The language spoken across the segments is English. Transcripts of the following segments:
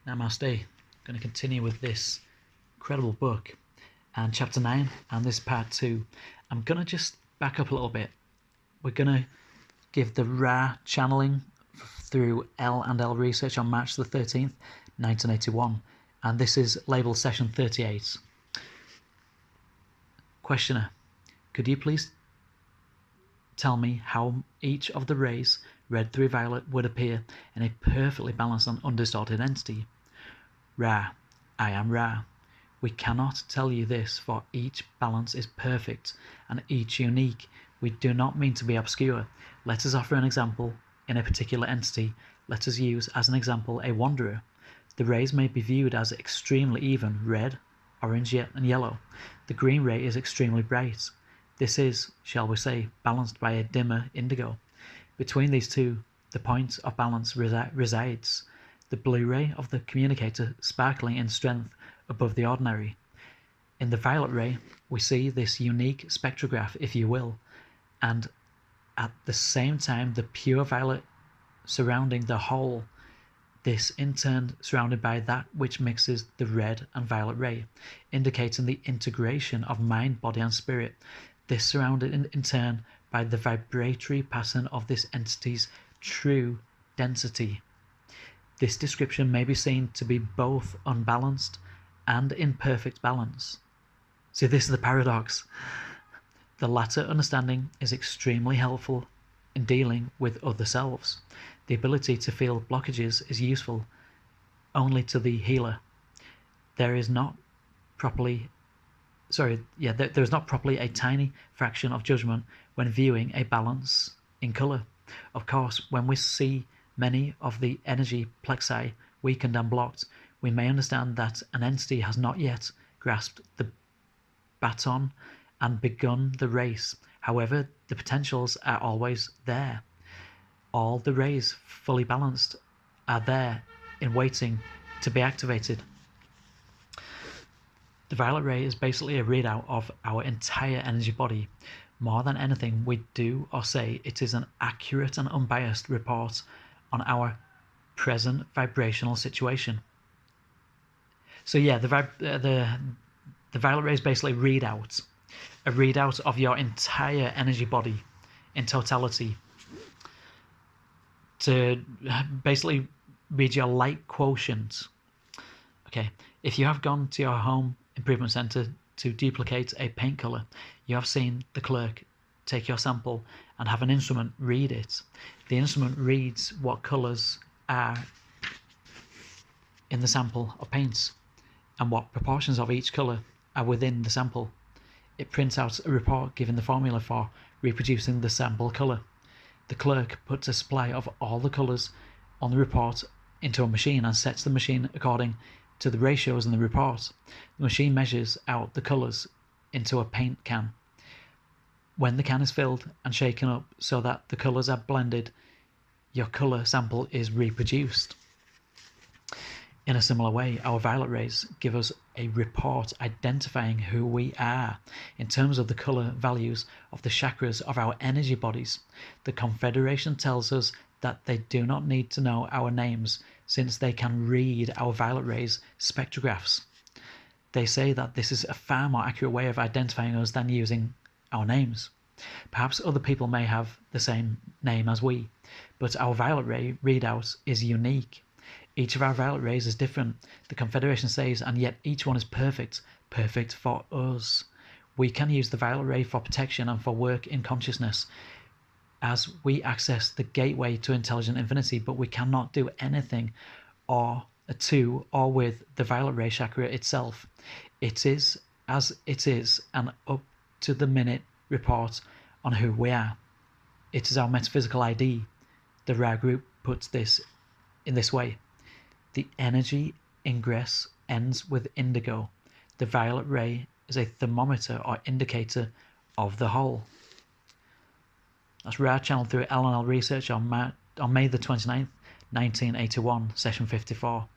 Namaste. I'm going to continue with this incredible book and chapter 9 and this part 2. I'm going to just back up a little bit. We're going to give the Ra channeling through L&L research on March the 13th, 1981, and this is labelled session 38. Questioner, could you please tell me how each of the rays, red through violet, would appear in a perfectly balanced and undistorted entity? Ra, I am Ra. We cannot tell you this, for each balance is perfect and each unique. We do not mean to be obscure. Let us offer an example in a particular entity. Let us use as an example a wanderer. The rays may be viewed as extremely even, red, orange, and yellow. The green ray is extremely bright. This is, shall we say, balanced by a dimmer indigo. Between these two, the point of balance resides. The blue ray of the communicator sparkling in strength above the ordinary. In the violet ray, we see this unique spectrograph, if you will, and at the same time the pure violet surrounding the whole, this in turn surrounded by that which mixes the red and violet ray, indicating the integration of mind, body and spirit. This surrounded in turn by the vibratory pattern of this entity's true density. This description may be seen to be both unbalanced and in perfect balance. See, this is the paradox. The latter understanding is extremely helpful in dealing with other selves. The ability to feel blockages is useful only to the healer. There is not properly a tiny fraction of judgment when viewing a balance in colour. Of course, when we see many of the energy plexi weakened and blocked, we may understand that an entity has not yet grasped the baton and begun the race. However, the potentials are always there. All the rays fully balanced are there in waiting to be activated. The violet ray is basically a readout of our entire energy body. More than anything we do or say, it is an accurate and unbiased report on our present vibrational situation. So yeah, the violet ray is basically a readout of your entire energy body in totality, to basically read your light quotient. Okay, if you have gone to your home improvement centre to duplicate a paint colour, you have seen the clerk take your sample and have an instrument read it. The instrument reads what colours are in the sample of paints and what proportions of each colour are within the sample. It prints out a report giving the formula for reproducing the sample colour. The clerk puts a supply of all the colours on the report into a machine and sets the machine according to the ratios in the report. The machine measures out the colours into a paint can. When the can is filled and shaken up so that the colours are blended, your colour sample is reproduced. In a similar way, our violet rays give us a report identifying who we are in terms of the colour values of the chakras of our energy bodies. The Confederation tells us that they do not need to know our names since they can read our violet rays spectrographs. They say that this is a far more accurate way of identifying us than using our names. Perhaps other people may have the same name as we, but our violet ray readout is unique. Each of our violet rays is different, the Confederation says, and yet each one is perfect for us. We can use the violet ray for protection and for work in consciousness as we access the gateway to intelligent infinity, but we cannot do anything to or with the violet ray chakra itself. It is as it is an up to the minute report on who we are. It is our metaphysical ID. The Ra group puts this in this way. The energy ingress ends with indigo. The violet ray is a thermometer or indicator of the whole. That's Ra channeled through L&L research on May the 29th, 1981, session 54.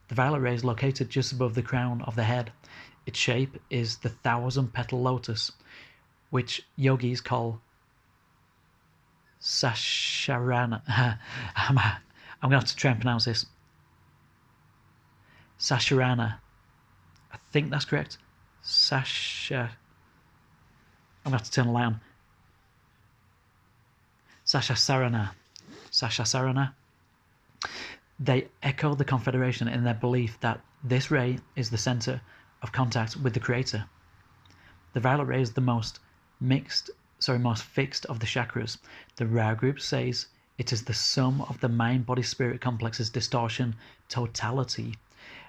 The violet ray is located just above the crown of the head. Its shape is the 1,000-petal lotus, which yogis call Sasharana. I'm going to have to try and pronounce this. Sasharana. I think that's correct. Sasha. I'm going to have to turn the light on. Sasha Sarana. They echo the Confederation in their belief that this ray is the center of contact with the Creator. The violet ray is the most fixed of the chakras. The Ra group says it is the sum of the mind-body-spirit complex's distortion totality.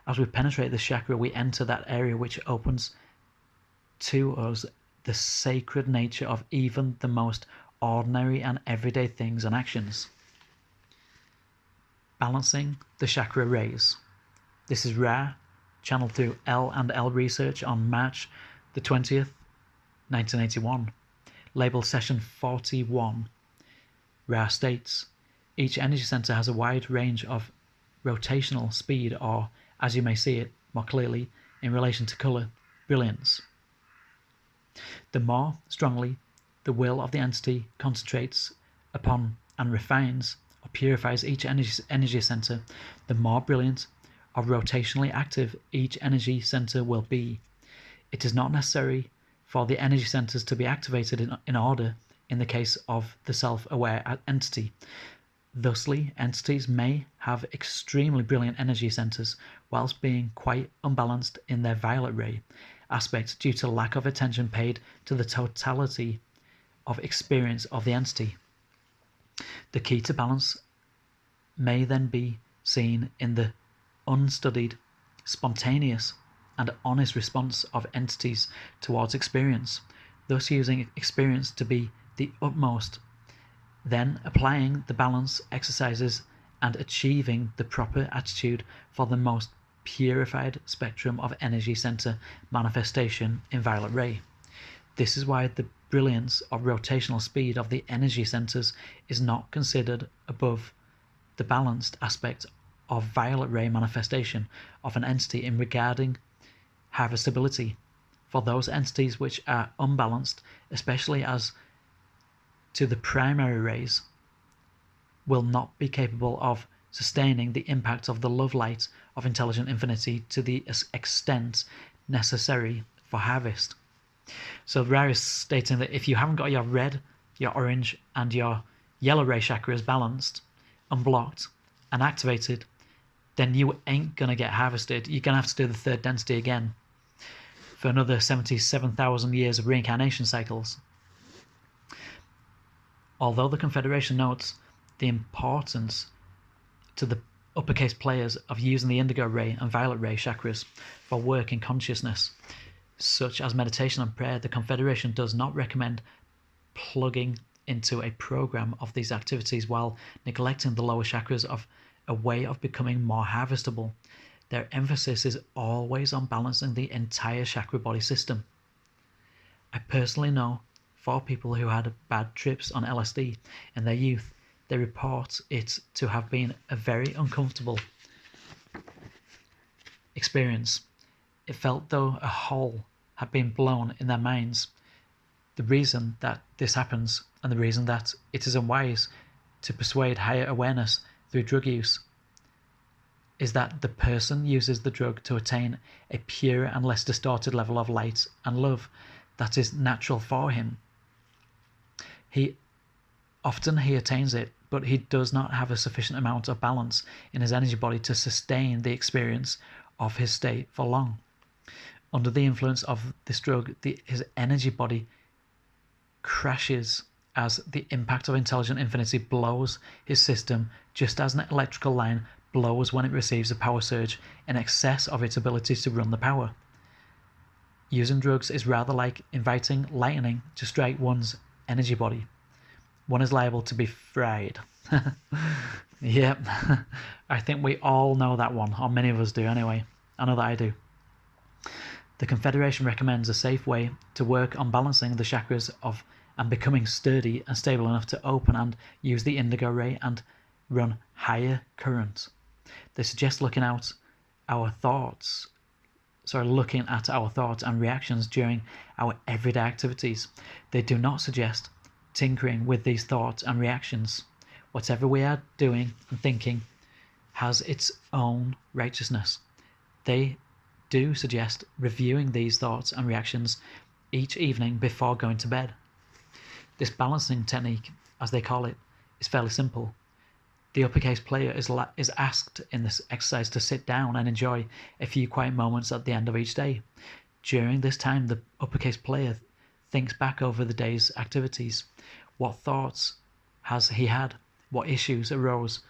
As we penetrate the chakra, we enter that area which opens to us the sacred nature of even the most ordinary and everyday things and actions. Balancing the chakra rays. This is Ra, channeled through L&L Research on March the 20th, 1981. Labeled Session 41. Ra states, each energy center has a wide range of rotational speed, or, as you may see it more clearly, in relation to color, brilliance. The more strongly the will of the entity concentrates upon and refines or purifies each energy center, the more brilliant or rotationally active each energy center will be. It is not necessary for the energy centers to be activated in order in the case of the self-aware entity. Thusly, entities may have extremely brilliant energy centers whilst being quite unbalanced in their violet ray aspect due to lack of attention paid to the totality of experience of the entity. The key to balance may then be seen in the unstudied, spontaneous, and honest response of entities towards experience, thus using experience to be the utmost, then applying the balance exercises and achieving the proper attitude for the most purified spectrum of energy center manifestation in violet ray. This is why the brilliance of rotational speed of the energy centers is not considered above the balanced aspect of violet ray manifestation of an entity in regarding harvestability. For those entities which are unbalanced, especially as to the primary rays, will not be capable of sustaining the impact of the love light of intelligent infinity to the extent necessary for harvest. So Ra is stating that if you haven't got your red, your orange, and your yellow ray chakras balanced, unblocked, and activated, then you ain't going to get harvested. You're going to have to do the third density again for another 77,000 years of reincarnation cycles. Although the Confederation notes the importance to the uppercase players of using the indigo ray and violet ray chakras for work in consciousness, such as meditation and prayer, the Confederation does not recommend plugging into a program of these activities while neglecting the lower chakras of a way of becoming more harvestable. Their emphasis is always on balancing the entire chakra body system. I personally know 4 people who had bad trips on LSD in their youth. They report it to have been a very uncomfortable experience. It felt though a hole had been blown in their minds. The reason that this happens, and the reason that it is unwise to persuade higher awareness through drug use, is that the person uses the drug to attain a purer and less distorted level of light and love that is natural for him. He attains it, but he does not have a sufficient amount of balance in his energy body to sustain the experience of his state for long. Under the influence of this drug, his energy body crashes as the impact of intelligent infinity blows his system, just as an electrical line blows when it receives a power surge in excess of its ability to run the power. Using drugs is rather like inviting lightning to strike one's energy body. One is liable to be fried. Yep, I think we all know that one, or many of us do anyway. I know that I do. The Confederation recommends a safe way to work on balancing the chakras and becoming sturdy and stable enough to open and use the indigo ray and run higher currents. They suggest looking at our thoughts and reactions during our everyday activities. They do not suggest tinkering with these thoughts and reactions. Whatever we are doing and thinking has its own righteousness. They do suggest reviewing these thoughts and reactions each evening before going to bed. This balancing technique, as they call it, is fairly simple. The uppercase player is asked in this exercise to sit down and enjoy a few quiet moments at the end of each day. During this time, the uppercase player thinks back over the day's activities. What thoughts has he had? What issues arose?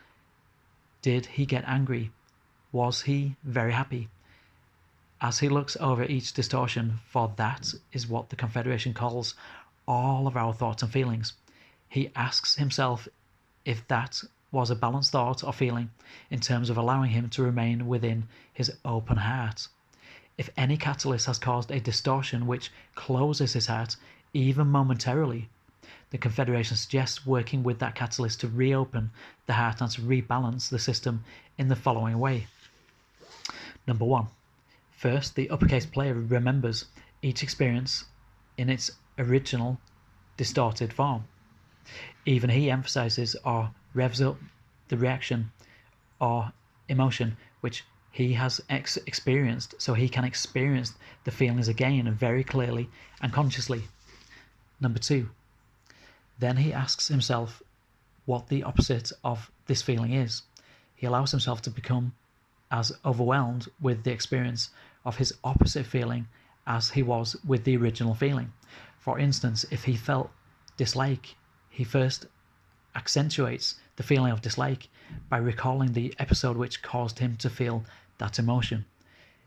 Did he get angry? Was he very happy? As he looks over each distortion, for that is what the Confederation calls all of our thoughts and feelings, he asks himself if that was a balanced thought or feeling in terms of allowing him to remain within his open heart. If any catalyst has caused a distortion which closes his heart, even momentarily, the Confederation suggests working with that catalyst to reopen the heart and to rebalance the system in the following way. Number 1. First, the uppercase player remembers each experience in its original distorted form. Even he emphasizes or revs up the reaction or emotion which he has experienced, so he can experience the feelings again very clearly and consciously. Number 2. Then he asks himself what the opposite of this feeling is. He allows himself to become as overwhelmed with the experience of his opposite feeling as he was with the original feeling. For instance, if he felt dislike, he first accentuates the feeling of dislike by recalling the episode which caused him to feel that emotion.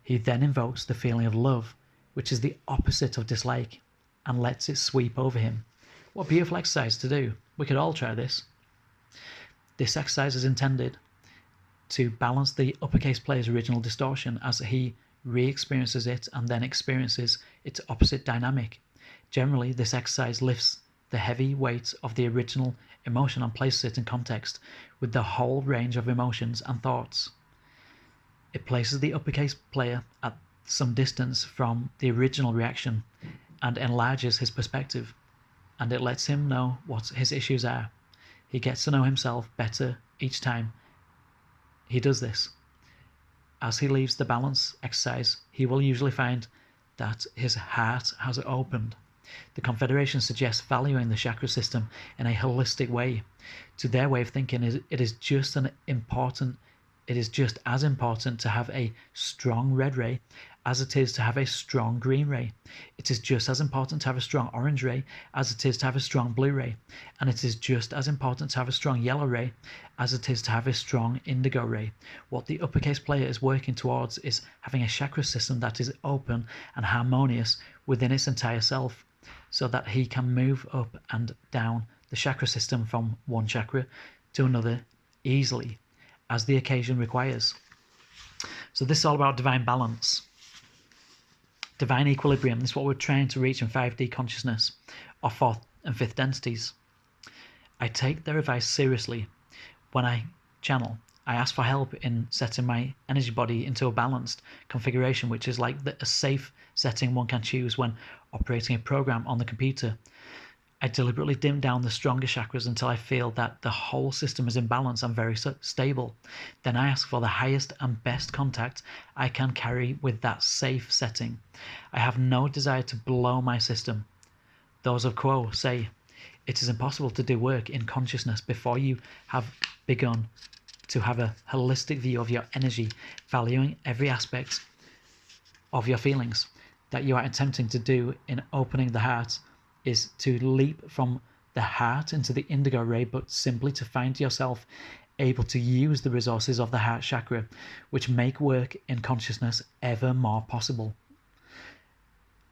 He then invokes the feeling of love, which is the opposite of dislike, and lets it sweep over him. What a beautiful exercise to do. We could all try this. This exercise is intended to balance the uppercase player's original distortion as he re-experiences it and then experiences its opposite dynamic. Generally, this exercise lifts the heavy weight of the original emotion and places it in context with the whole range of emotions and thoughts. It places the uppercase player at some distance from the original reaction and enlarges his perspective, and it lets him know what his issues are. He gets to know himself better each time he does this. As he leaves the balance exercise, he will usually find that his heart has opened. The Confederation suggests valuing the chakra system in a holistic way. To their way of thinking, it is just as important to have a strong red ray as it is to have a strong green ray. It is just as important to have a strong orange ray as it is to have a strong blue ray. And it is just as important to have a strong yellow ray as it is to have a strong indigo ray. What the uppercase player is working towards is having a chakra system that is open and harmonious within its entire self, so that he can move up and down the chakra system from one chakra to another easily, as the occasion requires. So this is all about divine balance. Divine equilibrium. This is what we're trying to reach in 5D consciousness, or 4th and 5th densities. I take their advice seriously. When I channel, I ask for help in setting my energy body into a balanced configuration, which is like a safe setting one can choose when operating a program on the computer. I deliberately dim down the stronger chakras until I feel that the whole system is in balance and very stable. Then I ask for the highest and best contact I can carry with that safe setting. I have no desire to blow my system. Those of Quo say, it is impossible to do work in consciousness before you have begun to have a holistic view of your energy, valuing every aspect of your feelings. That you are attempting to do in opening the heart is to leap from the heart into the indigo ray, but simply to find yourself able to use the resources of the heart chakra, which make work in consciousness ever more possible.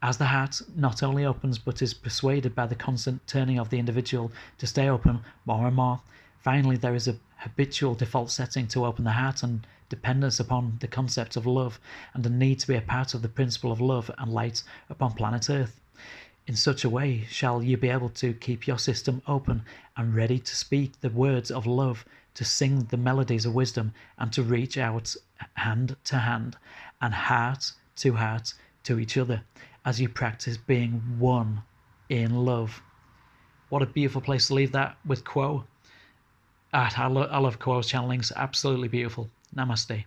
As the heart not only opens but is persuaded by the constant turning of the individual to stay open more and more, finally there is a habitual default setting to open the heart and dependence upon the concept of love and the need to be a part of the principle of love and light upon planet Earth. In such a way shall you be able to keep your system open and ready to speak the words of love, to sing the melodies of wisdom, and to reach out hand to hand and heart to each other as you practice being one in love. What a beautiful place to leave that with Quo. I love Quo's channelings, absolutely beautiful. Namaste.